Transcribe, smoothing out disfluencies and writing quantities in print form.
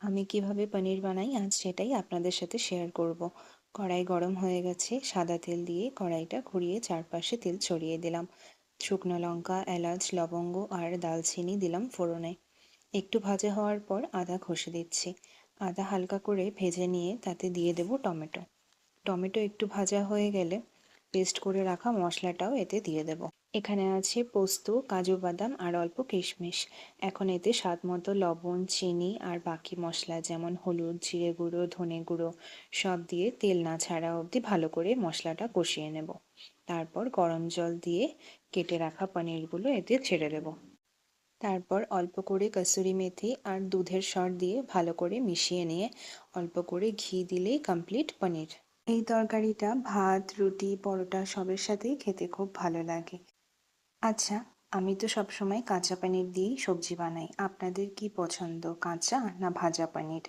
আমি কিভাবে পনির বানাই আজ সেটাই আপনাদের সাথে শেয়ার করব। কড়াই গরম হয়ে গেছে, সাদা তেল দিয়ে কড়াইটা ঘুরিয়ে চারপাশে তেল ছড়িয়ে দিলাম। শুকনো লঙ্কা, এলাচ, লবঙ্গ আর দালচিনি দিলাম ফোড়নে। একটু ভাজা হওয়ার পর আদা ঘষে দিচ্ছি। আদা হালকা করে ভেজে নিয়ে তাতে দিয়ে দেব টমেটো। টমেটো একটু ভাজা হয়ে গেলে পেস্ট করে রাখা মশলাটাও এতে দিয়ে দেব। এখানে আছে পোস্ত, কাজু বাদাম আর অল্প কিশমিশ। এখন এতে স্বাদ মতো লবণ, চিনি আর বাকি মশলা যেমন হলুদ, জিরে গুঁড়ো, ধনে গুঁড়ো সব দিয়ে তেল না ছাড়া অবধি ভালো করে মশলাটা কষিয়ে নেব। তারপর গরম জল দিয়ে কেটে রাখা পনিরগুলো এতে ছেড়ে দেব। তারপর অল্প করে কসুরি মেথি আর দুধের সর দিয়ে ভালো করে মিশিয়ে নিয়ে অল্প করে ঘি দিলেই কমপ্লিট পনির। এই তরকারিটা ভাত, রুটি, পরোটা সবের সাথেই খেতে খুব ভালো লাগে। আচ্ছা, আমি তো সবসময় কাঁচা পনির দিয়েই সবজি বানাই। আপনাদের কি পছন্দ, কাঁচা না ভাজা পনির?